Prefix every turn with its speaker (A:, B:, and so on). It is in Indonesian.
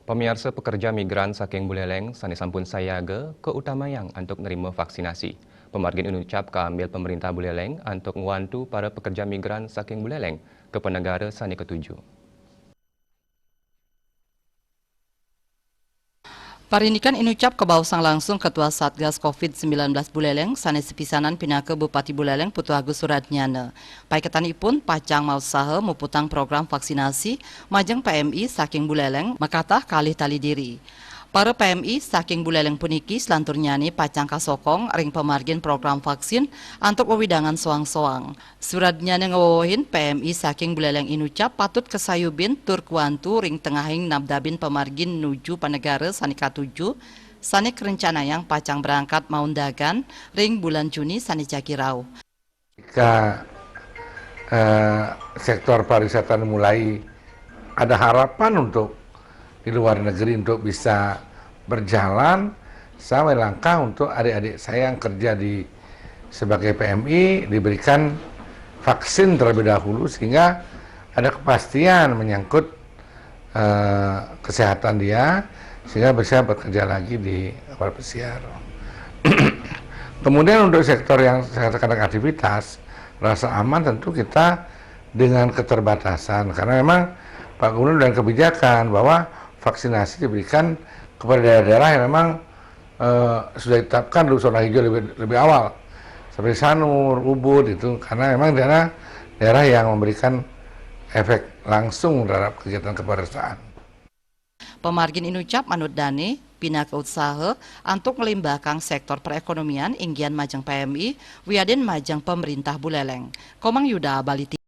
A: Pemirsa pekerja migran saking Buleleng sani sampun sayaga ke Utamayang untuk nerima vaksinasi. Pemargin ucap keambil pemerintah Buleleng untuk ngewantu para pekerja migran saking Buleleng ke penegara sani ketujuh.
B: Parinikan inucap kebausang langsung Ketua Satgas COVID-19 Buleleng, sani sepisanan pinake Bupati Buleleng Putu Agus Suratnyana. Paiketanipun pacang mau saha muputang program vaksinasi majeng PMI saking Buleleng makatah kalih tali diri. Para PMI saking Buleleng puniki selantur nyani pacang kasokong ring pemargin program vaksin untuk wewidangan soang-soang. Suratnyana ngewohin PMI saking Buleleng inucap patut kesayubin tur kuantu ring tengahing nabdabin pemargin nuju panegara sani katuju sani kerencana yang pacang berangkat maundagan ring bulan Juni sani Jakirau.
C: Jika sektor pariwisata mulai ada harapan untuk di luar negeri untuk bisa berjalan, saya melangkah untuk adik-adik saya yang kerja sebagai PMI diberikan vaksin terlebih dahulu sehingga ada kepastian menyangkut kesehatan dia sehingga bisa bekerja lagi di kapal pesiar. Kemudian untuk sektor yang saya katakan aktivitas rasa aman tentu kita dengan keterbatasan karena memang Pak Gubernur dan kebijakan bahwa vaksinasi diberikan kepada daerah-daerah yang memang sudah ditetapkan dulu zona hijau lebih awal seperti Sanur, Ubud itu karena memang daerah yang memberikan efek langsung terhadap kegiatan kepariwisataan.
B: Pemargin inucap manut dane pinaka usaha untuk ngelimbahkan sektor perekonomian inggian majeng PMI wiadin majeng pemerintah Buleleng. Komang Yuda Baliti.